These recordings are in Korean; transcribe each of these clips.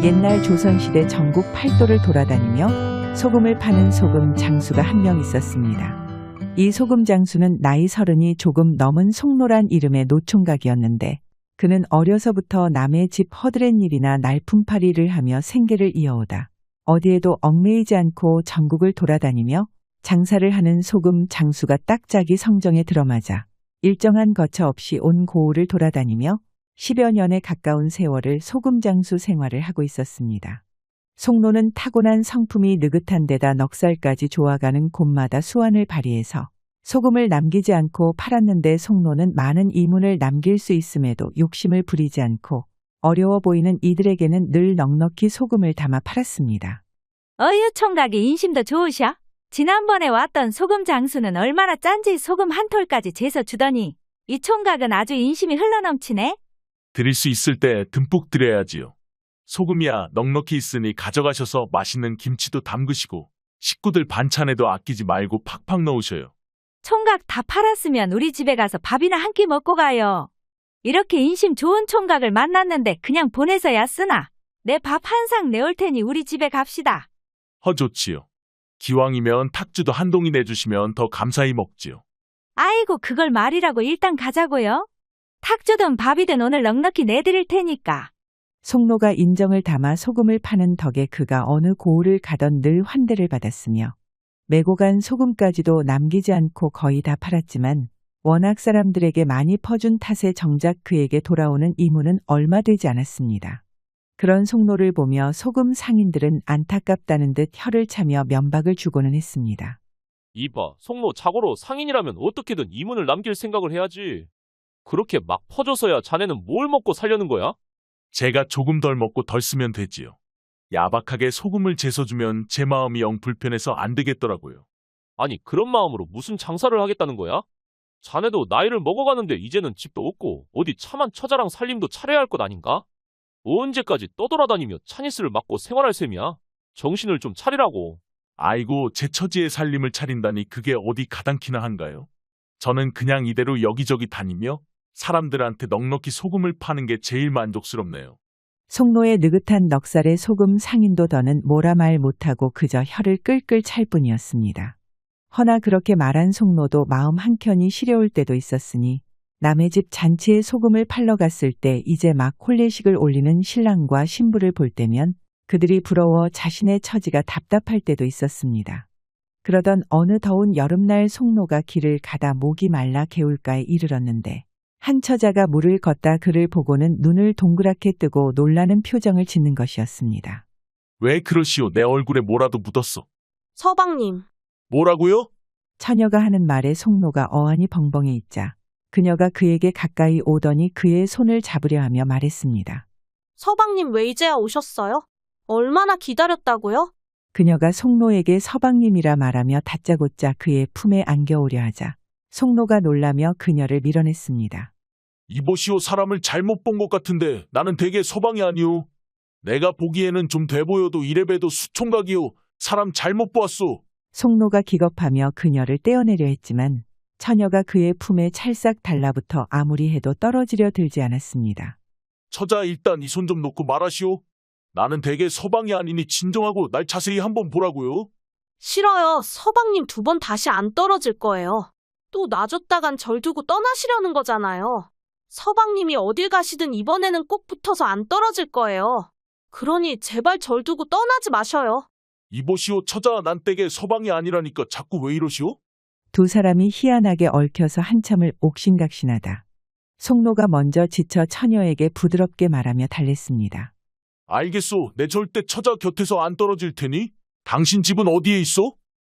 옛날 조선시대 전국 팔도를 돌아다니며 소금을 파는 소금 장수가 한 명 있었습니다. 이 소금 장수는 나이 30이 조금 넘은 송노란 이름의 노총각이었는데 그는 어려서부터 남의 집 허드렛 일이나 날품팔이를 하며 생계를 이어오다 어디에도 얽매이지 않고 전국을 돌아다니며 장사를 하는 소금 장수가 딱 자기 성정에 들어맞아 일정한 거처 없이 온 고을을 돌아다니며 10여 년에 가까운 세월을 소금 장수 생활을 하고 있었습니다. 송노는 타고난 성품이 느긋한 데다 넉살까지 좋아가는 곳마다 수완을 발휘해서 소금을 남기지 않고 팔았는데 송노는 많은 이문을 남길 수 있음에도 욕심을 부리지 않고 어려워 보이는 이들에게는 늘 넉넉히 소금을 담아 팔았습니다. 어유 총각이 인심도 좋으셔? 지난번에 왔던 소금 장수는 얼마나 짠지 소금 한 톨까지 재서 주더니 이 총각은 아주 인심이 흘러넘치네? 드릴 수 있을 때 듬뿍 드려야지요. 소금이야 넉넉히 있으니 가져가셔서 맛있는 김치도 담그시고 식구들 반찬에도 아끼지 말고 팍팍 넣으셔요. 총각 다 팔았으면 우리 집에 가서 밥이나 한 끼 먹고 가요. 이렇게 인심 좋은 총각을 만났는데 그냥 보내서야 쓰나. 내 밥 한 상 내올 테니 우리 집에 갑시다. 좋지요. 기왕이면 탁주도 한 동이 내주시면 더 감사히 먹지요. 아이고 그걸 말이라고 일단 가자고요. 탁주든 밥이든 오늘 넉넉히 내드릴 테니까. 송노가 인정을 담아 소금을 파는 덕에 그가 어느 고을을 가던 늘 환대를 받았으며 메고 간 소금까지도 남기지 않고 거의 다 팔았지만 워낙 사람들에게 많이 퍼준 탓에 정작 그에게 돌아오는 이문은 얼마 되지 않았습니다. 그런 송노를 보며 소금 상인들은 안타깝다는 듯 혀를 차며 면박을 주고는 했습니다. 이봐, 송로 자고로 상인이라면 어떻게든 이문을 남길 생각을 해야지. 그렇게 막 퍼줘서야 자네는 뭘 먹고 살려는 거야? 제가 조금 덜 먹고 덜 쓰면 되지요. 야박하게 소금을 재서주면 제 마음이 영 불편해서 안 되겠더라고요. 아니, 그런 마음으로 무슨 장사를 하겠다는 거야? 자네도 나이를 먹어가는데 이제는 집도 없고 어디 참한 처자랑 살림도 차려야 할 것 아닌가? 언제까지 떠돌아다니며 차니스를 맞고 생활할 셈이야? 정신을 좀 차리라고. 아이고 제 처지의 살림을 차린다니 그게 어디 가당키나 한가요? 저는 그냥 이대로 여기저기 다니며 사람들한테 넉넉히 소금을 파는 게 제일 만족스럽네요. 송노의 느긋한 넉살에 소금 상인도 더는 뭐라 말 못하고 그저 혀를 끌끌 찰 뿐이었습니다. 허나 그렇게 말한 송노도 마음 한켠이 시려울 때도 있었으니 남의 집 잔치에 소금을 팔러 갔을 때 이제 막 혼례식을 올리는 신랑과 신부를 볼 때면 그들이 부러워 자신의 처지가 답답할 때도 있었습니다. 그러던 어느 더운 여름날 송노가 길을 가다 목이 말라 개울가에 이르렀는데 한 처자가 물을 걷다 그를 보고는 눈을 동그랗게 뜨고 놀라는 표정을 짓는 것이었습니다. 왜 그러시오? 내 얼굴에 뭐라도 묻었어. 서방님. 뭐라고요? 처녀가 하는 말에 송노가 어안이 벙벙해 있자 그녀가 그에게 가까이 오더니 그의 손을 잡으려 하며 말했습니다. 서방님 왜 이제야 오셨어요? 얼마나 기다렸다고요? 그녀가 송노에게 서방님이라 말하며 다짜고짜 그의 품에 안겨오려 하자 송노가 놀라며 그녀를 밀어냈습니다. 이보시오, 사람을 잘못 본 것 같은데 나는 되게 서방이 아니오. 내가 보기에는 좀 돼 보여도 이래봬도 수총각이오. 사람 잘못 보았소. 송노가 기겁하며 그녀를 떼어내려 했지만 처녀가 그의 품에 찰싹 달라붙어 아무리 해도 떨어지려 들지 않았습니다. 처자 일단 이 손 좀 놓고 말하시오. 나는 되게 서방이 아니니 진정하고 날 자세히 한번 보라고요. 싫어요. 서방님 2번 다시 안 떨어질 거예요. 또 놔줬다간 절 두고 떠나시려는 거잖아요. 서방님이 어딜 가시든 이번에는 꼭 붙어서 안 떨어질 거예요. 그러니 제발 절 두고 떠나지 마셔요. 이보시오, 처자 난 댁에 서방이 아니라니까 자꾸 왜 이러시오? 두 사람이 희한하게 얽혀서 한참을 옥신각신하다. 송노가 먼저 지쳐 처녀에게 부드럽게 말하며 달랬습니다. 알겠소. 내 절대 처자 곁에서 안 떨어질 테니 당신 집은 어디에 있어?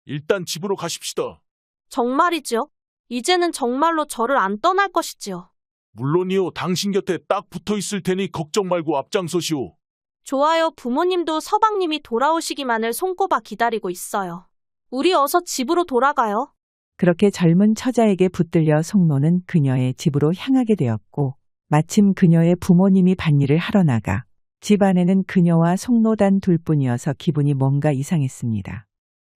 일단 집으로 가십시다. 정말이지요? 이제는 정말로 저를 안 떠날 것이지요. 물론이요. 당신 곁에 딱 붙어 있을 테니 걱정 말고 앞장서시오. 좋아요. 부모님도 서방님이 돌아오시기만을 손꼽아 기다리고 있어요. 우리 어서 집으로 돌아가요. 그렇게 젊은 처자에게 붙들려 송노는 그녀의 집으로 향하게 되었고 마침 그녀의 부모님이 밭일을 하러 나가 집 안에는 그녀와 송노 단 둘뿐이어서 기분이 뭔가 이상했습니다.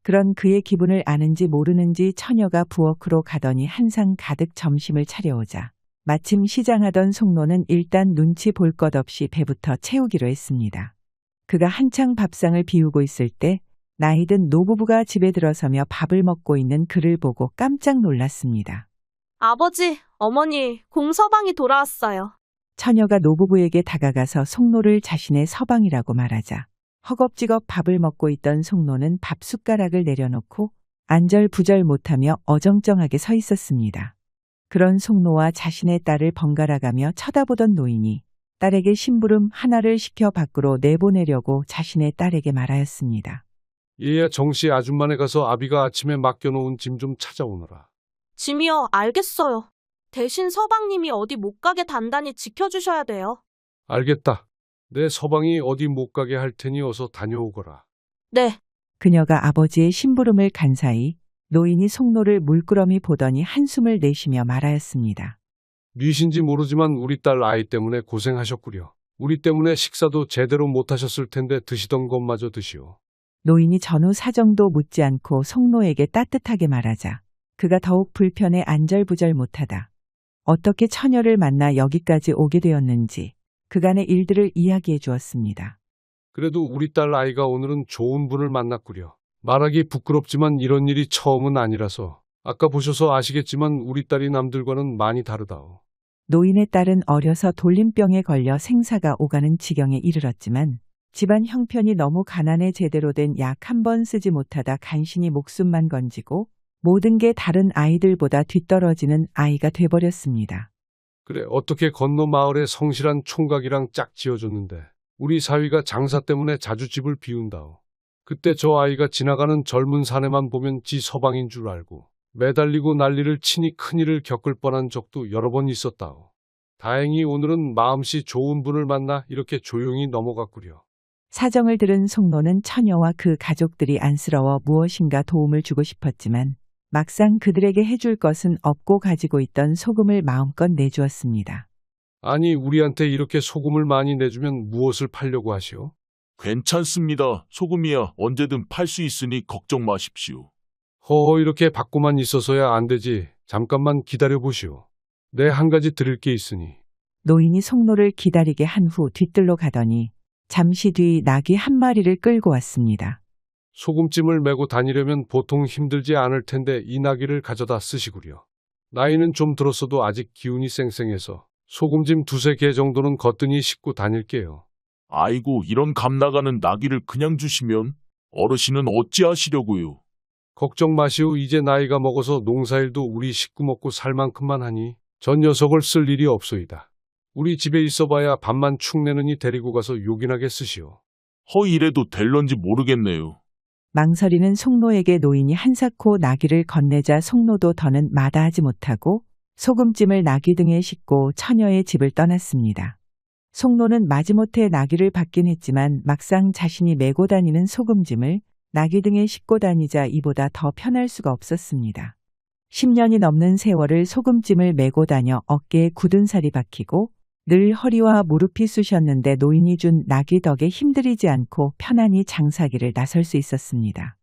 그런 그의 기분을 아는지 모르는지 처녀가 부엌으로 가더니 한 상 가득 점심을 차려오자 마침 시장하던 송노는 일단 눈치 볼 것 없이 배부터 채우기로 했습니다. 그가 한창 밥상을 비우고 있을 때 나이든 노부부가 집에 들어서며 밥을 먹고 있는 그를 보고 깜짝 놀랐습니다. 아버지, 어머니, 공서방이 돌아왔어요. 처녀가 노부부에게 다가가서 송노를 자신의 서방이라고 말하자 허겁지겁 밥을 먹고 있던 송노는 밥 숟가락을 내려놓고 안절부절 못하며 어정쩡하게 서 있었습니다. 그런 송노와 자신의 딸을 번갈아가며 쳐다보던 노인이 딸에게 심부름 하나를 시켜 밖으로 내보내려고 자신의 딸에게 말하였습니다. 얘야 정씨 아줌마네 가서 아비가 아침에 맡겨놓은 짐 좀 찾아오너라. 짐이요, 알겠어요. 대신 서방님이 어디 못 가게 단단히 지켜주셔야 돼요. 알겠다. 내 서방이 어디 못 가게 할 테니 어서 다녀오거라. 네. 그녀가 아버지의 심부름을 간 사이 노인이 송노를 물끄러미 보더니 한숨을 내쉬며 말하였습니다. 뉘신지 모르지만 우리 딸 아이 때문에 고생하셨구려. 우리 때문에 식사도 제대로 못하셨을 텐데 드시던 것마저 드시오. 노인이 전후 사정도 묻지 않고 송노에게 따뜻하게 말하자 그가 더욱 불편해 안절부절 못하다. 어떻게 처녀를 만나 여기까지 오게 되었는지 그간의 일들을 이야기해 주었습니다. 그래도 우리 딸 아이가 오늘은 좋은 분을 만났구려. 말하기 부끄럽지만 이런 일이 처음은 아니라서 아까 보셔서 아시겠지만 우리 딸이 남들과는 많이 다르다오. 노인의 딸은 어려서 돌림병에 걸려 생사가 오가는 지경에 이르렀지만 집안 형편이 너무 가난해 제대로 된 약 한 번 쓰지 못하다 간신히 목숨만 건지고 모든 게 다른 아이들보다 뒤떨어지는 아이가 돼버렸습니다. 그래 어떻게 건너 마을에 성실한 총각이랑 짝 지어줬는데 우리 사위가 장사 때문에 자주 집을 비운다오. 그때 저 아이가 지나가는 젊은 사내만 보면 지 서방인 줄 알고 매달리고 난리를 치니 큰일을 겪을 뻔한 적도 여러 번 있었다오. 다행히 오늘은 마음씨 좋은 분을 만나 이렇게 조용히 넘어갔구려. 사정을 들은 송노는 처녀와 그 가족들이 안쓰러워 무엇인가 도움을 주고 싶었지만 막상 그들에게 해줄 것은 없고 가지고 있던 소금을 마음껏 내주었습니다. 아니 우리한테 이렇게 소금을 많이 내주면 무엇을 팔려고 하시오? 괜찮습니다. 소금이야 언제든 팔 수 있으니 걱정 마십시오. 허허 이렇게 받고만 있어서야 안 되지. 잠깐만 기다려보시오. 내 한 가지 드릴 게 있으니. 노인이 송노를 기다리게 한 후 뒤뜰로 가더니 잠시 뒤 나귀 한 마리를 끌고 왔습니다. 소금찜을 메고 다니려면 보통 힘들지 않을 텐데 이 나귀를 가져다 쓰시구려. 나이는 좀 들었어도 아직 기운이 쌩쌩해서 소금찜 두세 개 정도는 거뜬히 싣고 다닐게요. 아이고 이런 감 나가는 나귀를 그냥 주시면 어르신은 어찌하시려고요. 걱정 마시오. 이제 나이가 먹어서 농사일도 우리 식구 먹고 살 만큼만 하니 전 녀석을 쓸 일이 없소이다. 우리 집에 있어봐야 밥만 축 내느니 데리고 가서 요긴하게 쓰시오. 이래도 될런지 모르겠네요. 망설이는 송노에게 노인이 한사코 나귀를 건네자 송노도 더는 마다하지 못하고 소금찜을 나귀 등에 싣고 처녀의 집을 떠났습니다. 송노는 마지못해 나귀를 받긴 했지만 막상 자신이 메고 다니는 소금찜을 나귀 등에 싣고 다니자 이보다 더 편할 수가 없었습니다. 10년이 넘는 세월을 소금찜을 메고 다녀 어깨에 굳은 살이 박히고 늘 허리와 무릎이 쑤셨는데 노인이 준 나귀 덕에 힘들이지 않고 편안히 장사기를 나설 수 있었습니다.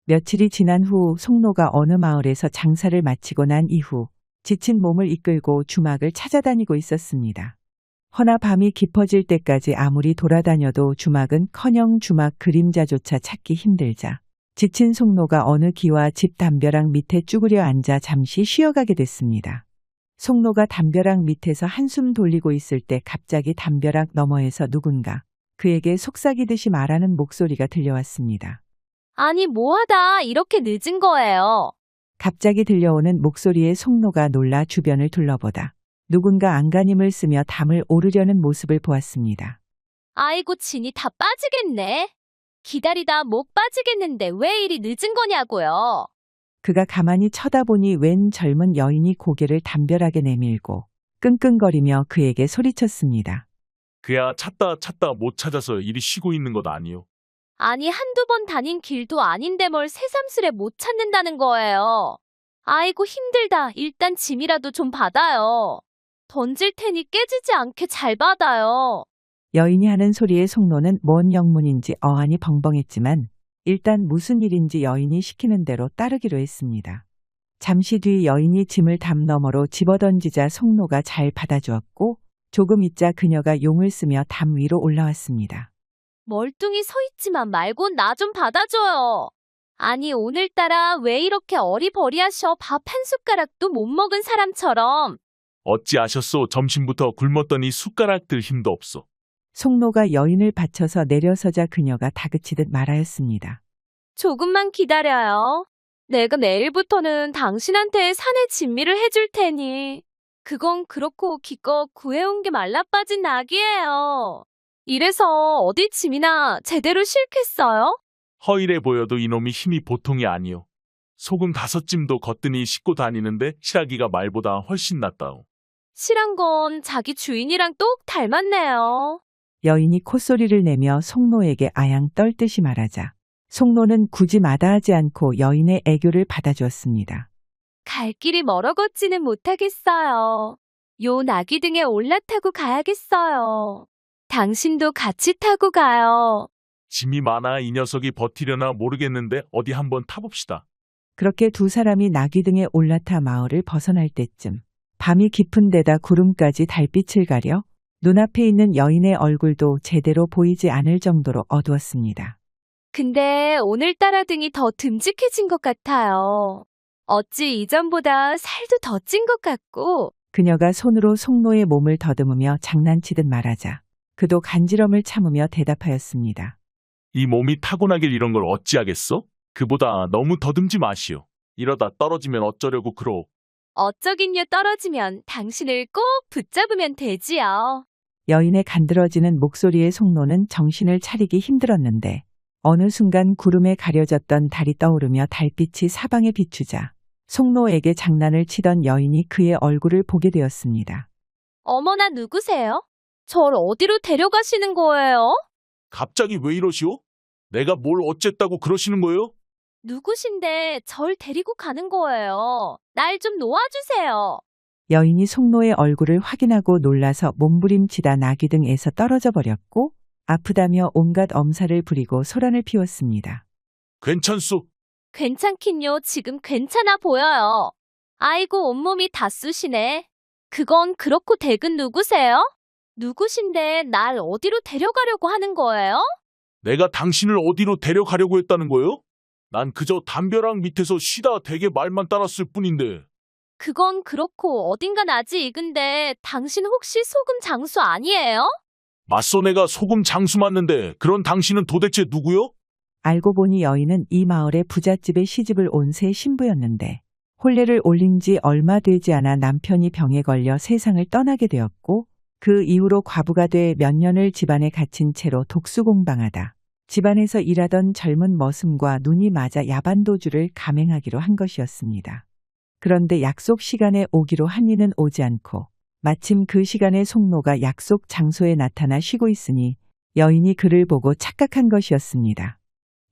며칠이 지난 후 송노가 어느 마을에서 장사를 마치고 난 이후 지친 몸을 이끌고 주막을 찾아다니고 있었습니다. 허나 밤이 깊어질 때까지 아무리 돌아다녀도 주막은커녕 주막 그림자조차 찾기 힘들자 지친 송노가 어느 기와 집 담벼락 밑에 쭈그려 앉아 잠시 쉬어가게 됐습니다. 송노가 담벼락 밑에서 한숨 돌리고 있을 때 갑자기 담벼락 너머에서 누군가 그에게 속삭이듯이 말하는 목소리가 들려왔습니다. 아니 뭐하다 이렇게 늦은 거예요. 갑자기 들려오는 목소리에 송노가 놀라 주변을 둘러보다 누군가 안간힘을 쓰며 담을 오르려는 모습을 보았습니다. 아이고 진이 다 빠지겠네. 기다리다 목 빠지겠는데 왜 이리 늦은 거냐고요. 그가 가만히 쳐다보니 웬 젊은 여인이 고개를 담벼락에 내밀고 끙끙거리며 그에게 소리쳤습니다. 그야 찾다 못 찾아서 이리 쉬고 있는 것 아니요. 아니 한두 번 다닌 길도 아닌데 뭘 새삼스레 못 찾는다는 거예요. 아이고 힘들다. 일단 짐이라도 좀 받아요. 던질 테니 깨지지 않게 잘 받아요. 여인이 하는 소리에 송노는 뭔 영문인지 어안이 벙벙했지만 일단 무슨 일인지 여인이 시키는 대로 따르기로 했습니다. 잠시 뒤 여인이 짐을 담 너머로 집어던지자 송노가 잘 받아주었고 조금 있자 그녀가 용을 쓰며 담 위로 올라왔습니다. 멀뚱히 서 있지만 말고 나 좀 받아줘요. 아니, 오늘따라 왜 이렇게 어리버리하셔? 밥 한 숟가락도 못 먹은 사람처럼. 어찌하셨소? 점심부터 굶었더니 숟가락들 힘도 없어. 송노가 여인을 받쳐서 내려서자 그녀가 다그치듯 말하였습니다. 조금만 기다려요. 내가 내일부터는 당신한테 사내 진미를 해줄 테니. 그건 그렇고 기껏 구해온 게 말라빠진 낙이에요. 이래서 어디 짐이나 제대로 싣겠어요? 허일해 보여도 이놈이 힘이 보통이 아니오. 소금 5찜도 걷더니 싣고 다니는데 실하기가 말보다 훨씬 낫다오. 실한 건 자기 주인이랑 똑 닮았네요. 여인이 콧소리를 내며 송노에게 아양 떨듯이 말하자 송노는 굳이 마다하지 않고 여인의 애교를 받아주었습니다. 갈 길이 멀어 걷지는 못하겠어요. 요 나귀 등에 올라타고 가야겠어요. 당신도 같이 타고 가요. 짐이 많아 이 녀석이 버티려나 모르겠는데 어디 한번 타봅시다. 그렇게 두 사람이 나귀 등에 올라타 마을을 벗어날 때쯤 밤이 깊은 데다 구름까지 달빛을 가려 눈앞에 있는 여인의 얼굴도 제대로 보이지 않을 정도로 어두웠습니다. 근데 오늘따라 등이 더 듬직해진 것 같아요. 어찌 이전보다 살도 더 찐 것 같고. 그녀가 손으로 송노의 몸을 더듬으며 장난치듯 말하자 그도 간지럼을 참으며 대답하였습니다. 이 몸이 타고나길 이런 걸 어찌하겠어? 그보다 너무 더듬지 마시오. 이러다 떨어지면 어쩌려고 그러. 어쩌긴요, 떨어지면 당신을 꼭 붙잡으면 되지요. 여인의 간드러지는 목소리에 송노는 정신을 차리기 힘들었는데 어느 순간 구름에 가려졌던 달이 떠오르며 달빛이 사방에 비추자 송노에게 장난을 치던 여인이 그의 얼굴을 보게 되었습니다. 어머나, 누구세요? 절 어디로 데려가시는 거예요? 갑자기 왜 이러시오? 내가 뭘 어쨌다고 그러시는 거요? 누구신데 절 데리고 가는 거예요? 날 좀 놓아주세요. 여인이 송노의 얼굴을 확인하고 놀라서 몸부림치다 나귀 등에서 떨어져 버렸고 아프다며 온갖 엄살을 부리고 소란을 피웠습니다. 괜찮소. 괜찮긴요. 지금 괜찮아 보여요. 아이고, 온몸이 다 쑤시네. 그건 그렇고 댁은 누구세요? 누구신데 날 어디로 데려가려고 하는 거예요? 내가 당신을 어디로 데려가려고 했다는 거요? 난 그저 담벼락 밑에서 쉬다 되게 말만 따랐을 뿐인데. 그건 그렇고 어딘가 아직 익은데 당신 혹시 소금 장수 아니에요? 맞소, 내가 소금 장수 맞는데 그런 당신은 도대체 누구요? 알고 보니 여인은 이 마을의 부잣집에 시집을 온 새 신부였는데 혼례를 올린 지 얼마 되지 않아 남편이 병에 걸려 세상을 떠나게 되었고 그 이후로 과부가 돼 몇 년을 집안에 갇힌 채로 독수공방하다 집안에서 일하던 젊은 머슴과 눈이 맞아 야반도주를 감행하기로 한 것이었습니다. 그런데 약속 시간에 오기로 한 이는 오지 않고 마침 그 시간에 송노가 약속 장소에 나타나 쉬고 있으니 여인이 그를 보고 착각한 것이었습니다.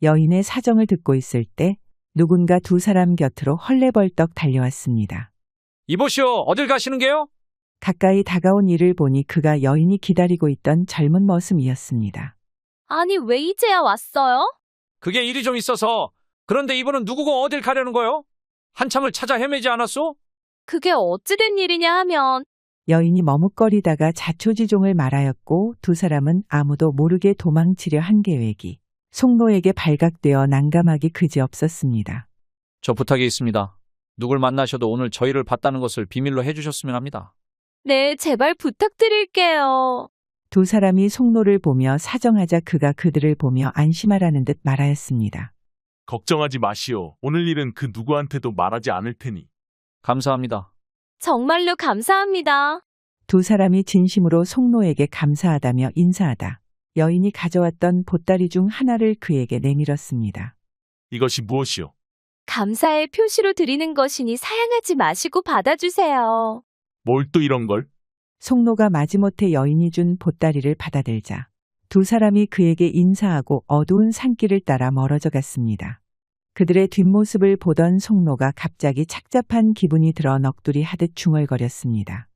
여인의 사정을 듣고 있을 때 누군가 두 사람 곁으로 헐레벌떡 달려왔습니다. 이보시오, 어딜 가시는 게요? 가까이 다가온 이를 보니 그가 여인이 기다리고 있던 젊은 머슴이었습니다. 아니, 왜 이제야 왔어요? 그게 일이 좀 있어서. 그런데 이분은 누구고 어딜 가려는 거요? 한참을 찾아 헤매지 않았소? 그게 어찌된 일이냐 하면 여인이 머뭇거리다가 자초지종을 말하였고 두 사람은 아무도 모르게 도망치려 한 계획이 송노에게 발각되어 난감하기 그지없었습니다. 저 부탁이 있습니다. 누굴 만나셔도 오늘 저희를 봤다는 것을 비밀로 해주셨으면 합니다. 네, 제발 부탁드릴게요. 두 사람이 송노를 보며 사정하자 그가 그들을 보며 안심하라는 듯 말하였습니다. 걱정하지 마시오. 오늘 일은 그 누구한테도 말하지 않을 테니. 감사합니다. 정말로 감사합니다. 두 사람이 진심으로 송노에게 감사하다며 인사하다 여인이 가져왔던 보따리 중 하나를 그에게 내밀었습니다. 이것이 무엇이오? 감사의 표시로 드리는 것이니 사양하지 마시고 받아주세요. 뭘 또 이런 걸? 송노가 마지못해 여인이 준 보따리를 받아들자 두 사람이 그에게 인사하고 어두운 산길을 따라 멀어져 갔습니다. 그들의 뒷모습을 보던 송노가 갑자기 착잡한 기분이 들어 넋두리 하듯 중얼거렸습니다.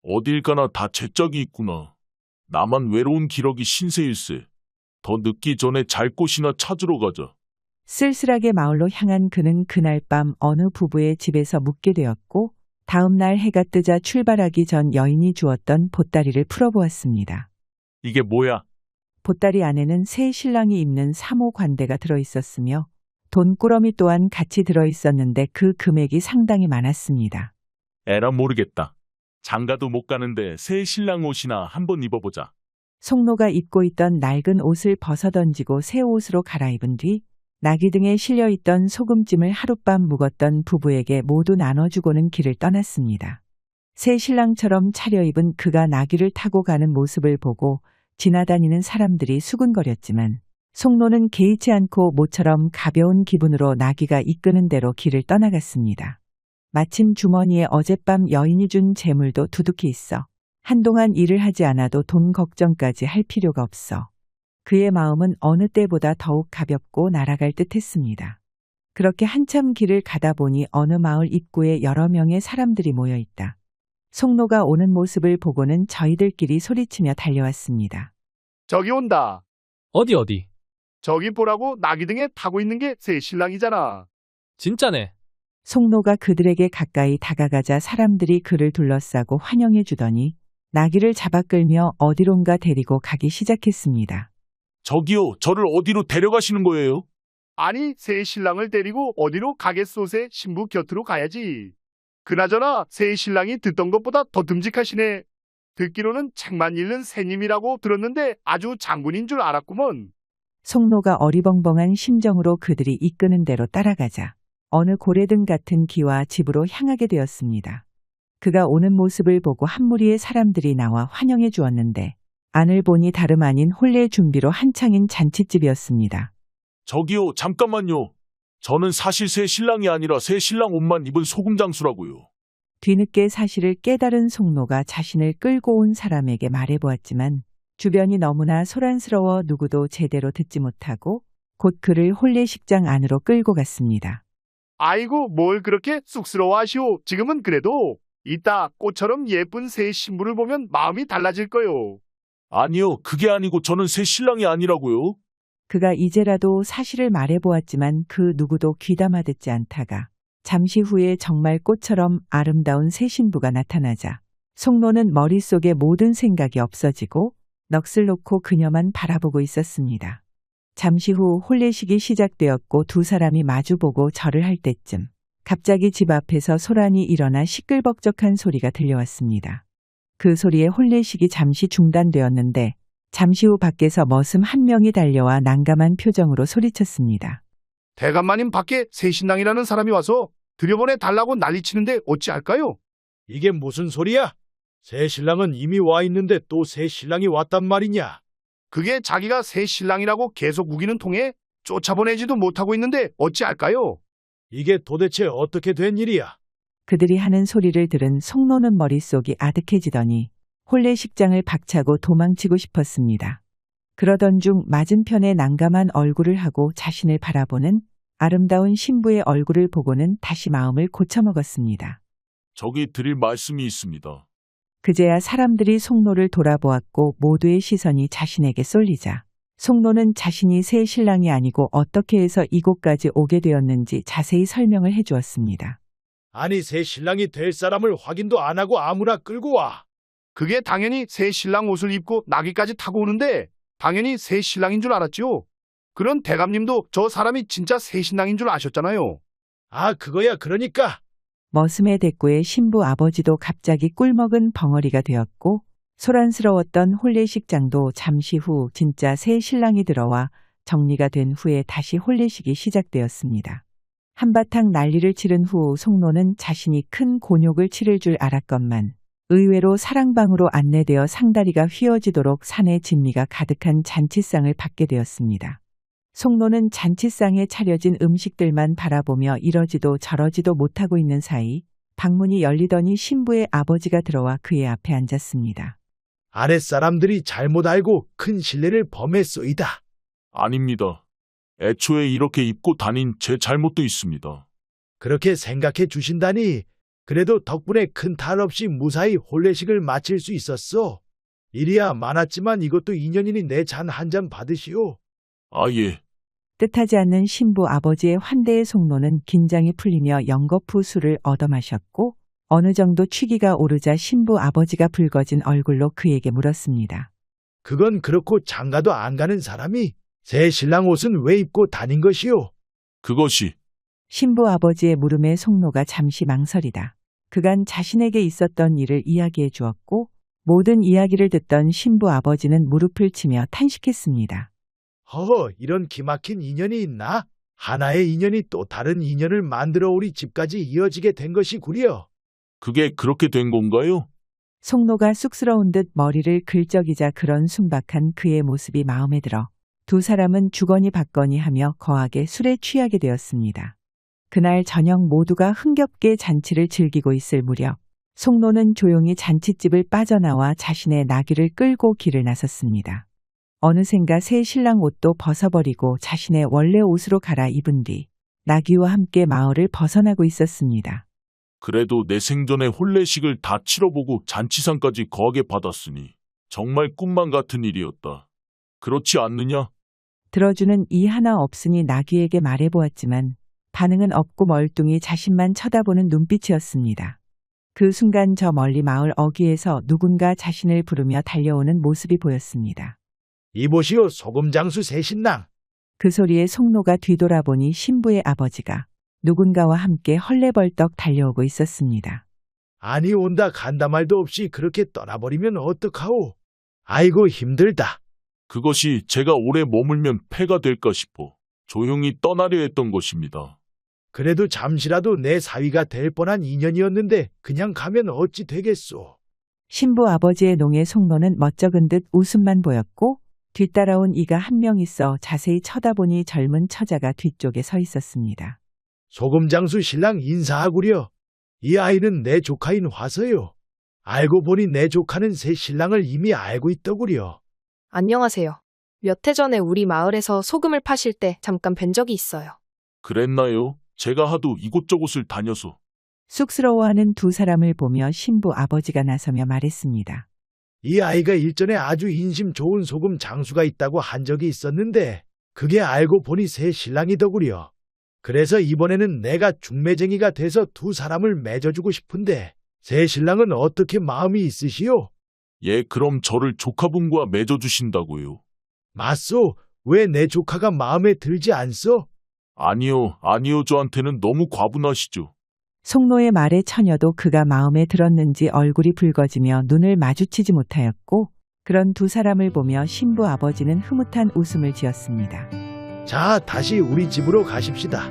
어딜 가나 다 제 짝이 있구나. 나만 외로운 기러기 신세일세. 더 늦기 전에 잘 곳이나 찾으러 가자. 쓸쓸하게 마을로 향한 그는 그날 밤 어느 부부의 집에서 묵게 되었고 다음 날 해가 뜨자 출발하기 전 여인이 주었던 보따리를 풀어보았습니다. 이게 뭐야? 보따리 안에는 새 신랑이 입는 사모 관대가 들어 있었으며 돈꾸러미 또한 같이 들어 있었는데 그 금액이 상당히 많았습니다. 에라 모르겠다. 장가도 못 가는데 새 신랑 옷이나 한번 입어보자. 송노가 입고 있던 낡은 옷을 벗어던지고 새 옷으로 갈아입은 뒤 나귀 등에 실려 있던 소금찜을 하룻밤 묵었던 부부에게 모두 나눠주고는 길을 떠났습니다. 새 신랑처럼 차려입은 그가 나귀를 타고 가는 모습을 보고 지나다니는 사람들이 수군거렸지만 송노는 개의치 않고 모처럼 가벼운 기분으로 나귀가 이끄는 대로 길을 떠나갔습니다. 마침 주머니에 어젯밤 여인이 준 재물도 두둑히 있어 한동안 일을 하지 않아도 돈 걱정까지 할 필요가 없어 그의 마음은 어느 때보다 더욱 가볍고 날아갈 듯했습니다. 그렇게 한참 길을 가다 보니 어느 마을 입구에 여러 명의 사람들이 모여 있다. 송노가 오는 모습을 보고는 저희들끼리 소리치며 달려왔습니다. 저기 온다. 어디? 저기 보라고 나귀 등에 타고 있는 게 새 신랑이잖아. 진짜네. 송노가 그들에게 가까이 다가가자 사람들이 그를 둘러싸고 환영해 주더니 나귀를 잡아 끌며 어디론가 데리고 가기 시작했습니다. 저기요, 저를 어디로 데려가시는 거예요? 아니, 새 신랑을 데리고 어디로 가겠소세? 신부 곁으로 가야지. 그나저나 새 신랑이 듣던 것보다 더 듬직하시네. 듣기로는 책만 읽는 새님이라고 들었는데 아주 장군인 줄 알았구먼. 송노가 어리벙벙한 심정으로 그들이 이끄는 대로 따라가자 어느 고래등 같은 기와 집으로 향하게 되었습니다. 그가 오는 모습을 보고 한 무리의 사람들이 나와 환영해 주었는데 안을 보니 다름 아닌 혼례 준비로 한창인 잔칫집이었습니다. 저기요, 잠깐만요. 저는 사실 새 신랑이 아니라 새 신랑 옷만 입은 소금 장수라고요. 뒤늦게 사실을 깨달은 송노가 자신을 끌고 온 사람에게 말해보았지만 주변이 너무나 소란스러워 누구도 제대로 듣지 못하고 곧 그를 혼례식장 안으로 끌고 갔습니다. 아이고, 뭘 그렇게 쑥스러워하시오. 지금은 그래도 이따 꽃처럼 예쁜 새 신부를 보면 마음이 달라질 거요. 아니요, 그게 아니고 저는 새 신랑이 아니라고요. 그가 이제라도 사실을 말해보았지만 그 누구도 귀담아 듣지 않다가 잠시 후에 정말 꽃처럼 아름다운 새 신부가 나타나자 송노는 머릿속에 모든 생각이 없어지고 넋을 놓고 그녀만 바라보고 있었습니다. 잠시 후 혼례식이 시작되었고 두 사람이 마주보고 절을 할 때쯤 갑자기 집 앞에서 소란이 일어나 시끌벅적한 소리가 들려왔습니다. 그 소리에 혼례식이 잠시 중단되었는데 잠시 후 밖에서 머슴 한 명이 달려와 난감한 표정으로 소리쳤습니다. 대감마님 밖에 새 신랑이라는 사람이 와서 들여보내 달라고 난리치는데 어찌할까요? 이게 무슨 소리야? 새 신랑은 이미 와 있는데 또 새 신랑이 왔단 말이냐? 그게 자기가 새 신랑이라고 계속 우기는 통에 쫓아보내지도 못하고 있는데 어찌할까요? 이게 도대체 어떻게 된 일이야? 그들이 하는 소리를 들은 송노는 머릿속이 아득해지더니 혼례식장을 박차고 도망치고 싶었습니다. 그러던 중 맞은편에 난감한 얼굴을 하고 자신을 바라보는 아름다운 신부의 얼굴을 보고는 다시 마음을 고쳐먹었습니다. 저기 드릴 말씀이 있습니다. 그제야 사람들이 송노를 돌아보았고 모두의 시선이 자신에게 쏠리자 송노는 자신이 새 신랑이 아니고 어떻게 해서 이곳까지 오게 되었는지 자세히 설명을 해주었습니다. 아니 새 신랑이 될 사람을 확인도 안 하고 아무나 끌고 와. 그게 당연히 새 신랑 옷을 입고 나귀까지 타고 오는데 당연히 새 신랑인 줄 알았죠. 그런 대감님도 저 사람이 진짜 새 신랑인 줄 아셨잖아요. 아 그거야 그러니까. 머슴의 대꾸에 신부 아버지도 갑자기 꿀먹은 벙어리가 되었고 소란스러웠던 혼례식장도 잠시 후 진짜 새 신랑이 들어와 정리가 된 후에 다시 혼례식이 시작되었습니다. 한바탕 난리를 치른 후 송노는 자신이 큰 곤욕을 치를 줄 알았건만 의외로 사랑방으로 안내되어 상다리가 휘어지도록 산의 진미가 가득한 잔치상을 받게 되었습니다. 송노는 잔치상에 차려진 음식들만 바라보며 이러지도 저러지도 못하고 있는 사이 방문이 열리더니 신부의 아버지가 들어와 그의 앞에 앉았습니다. 아랫사람들이 잘못 알고 큰 실례를 범했소이다. 아닙니다. 애초에 이렇게 입고 다닌 제 잘못도 있습니다. 그렇게 생각해 주신다니 그래도 덕분에 큰 탈 없이 무사히 혼례식을 마칠 수 있었어. 일이야 많았지만 이것도 인연이니 내 잔 한 잔 받으시오. 아, 예. 뜻하지 않는 신부 아버지의 환대에 송노는 긴장이 풀리며 연거푸 술을 얻어 마셨고 어느 정도 취기가 오르자 신부 아버지가 붉어진 얼굴로 그에게 물었습니다. 그건 그렇고 장가도 안 가는 사람이 새 신랑 옷은 왜 입고 다닌 것이오? 그것이 신부 아버지의 물음에 송로가 잠시 망설이다. 그간 자신에게 있었던 일을 이야기해 주었고 모든 이야기를 듣던 신부 아버지는 무릎을 치며 탄식했습니다. 허허, 이런 기막힌 인연이 있나? 하나의 인연이 또 다른 인연을 만들어 우리 집까지 이어지게 된 것이구려. 그게 그렇게 된 건가요? 송로가 쑥스러운 듯 머리를 긁적이자 그런 순박한 그의 모습이 마음에 들어 두 사람은 주거니 받거니 하며 거하게 술에 취하게 되었습니다. 그날 저녁 모두가 흥겹게 잔치를 즐기고 있을 무렵 송로는 조용히 잔칫집을 빠져나와 자신의 나귀를 끌고 길을 나섰습니다. 어느샌가 새 신랑 옷도 벗어버리고 자신의 원래 옷으로 갈아입은 뒤 나귀와 함께 마을을 벗어나고 있었습니다. 그래도 내 생전에 혼례식을 다 치러보고 잔치상까지 거하게 받았으니 정말 꿈만 같은 일이었다. 그렇지 않느냐? 들어주는 이 하나 없으니 나귀에게 말해보았지만 반응은 없고 멀뚱히 자신만 쳐다보는 눈빛이었습니다. 그 순간 저 멀리 마을 어귀에서 누군가 자신을 부르며 달려오는 모습이 보였습니다. 이보시오, 소금장수 새 신랑. 그 소리에 송로가 뒤돌아보니 신부의 아버지가 누군가와 함께 헐레벌떡 달려오고 있었습니다. 아니, 온다 간다 말도 없이 그렇게 떠나버리면 어떡하오? 아이고, 힘들다. 그것이 제가 오래 머물면 폐가 될까 싶어 조용히 떠나려 했던 것입니다. 그래도 잠시라도 내 사위가 될 뻔한 인연이었는데 그냥 가면 어찌 되겠소? 신부 아버지의 농에 송로는 멋쩍은 듯 웃음만 보였고 뒤따라온 이가 한 명 있어 자세히 쳐다보니 젊은 처자가 뒤쪽에 서 있었습니다. 소금장수 신랑 인사하구려. 이 아이는 내 조카인 화서요. 알고 보니 내 조카는 새 신랑을 이미 알고 있더구려. 안녕하세요. 몇 해 전에 우리 마을에서 소금을 파실 때 잠깐 뵌 적이 있어요. 그랬나요? 제가 하도 이곳저곳을 다녀서. 쑥스러워하는 두 사람을 보며 신부 아버지가 나서며 말했습니다. 이 아이가 일전에 아주 인심 좋은 소금 장수가 있다고 한 적이 있었는데 그게 알고 보니 새 신랑이더구려. 그래서 이번에는 내가 중매쟁이가 돼서 두 사람을 맺어주고 싶은데 새 신랑은 어떻게 마음이 있으시오? 예, 그럼 저를 조카분과 맺어주신다고요. 맞소, 왜 내 조카가 마음에 들지 않소? 아니요, 저한테는 너무 과분하시죠. 송로의 말에 처녀도 그가 마음에 들었는지 얼굴이 붉어지며 눈을 마주치지 못하였고 그런 두 사람을 보며 신부 아버지는 흐뭇한 웃음을 지었습니다. 자, 다시 우리 집으로 가십시다.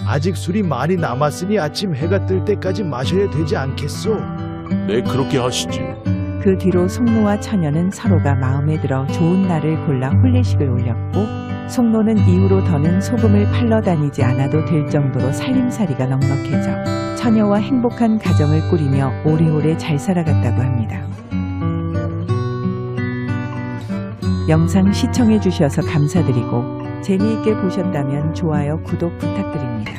아직 술이 많이 남았으니 아침 해가 뜰 때까지 마셔야 되지 않겠소? 네, 그렇게 하시지요. 그 뒤로 송로와 처녀는 서로가 마음에 들어 좋은 날을 골라 혼례식을 올렸고 송로는 이후로 더는 소금을 팔러 다니지 않아도 될 정도로 살림살이가 넉넉해져 처녀와 행복한 가정을 꾸리며 오래오래 잘 살아갔다고 합니다. 영상 시청해 주셔서 감사드리고 재미있게 보셨다면 좋아요, 구독 부탁드립니다.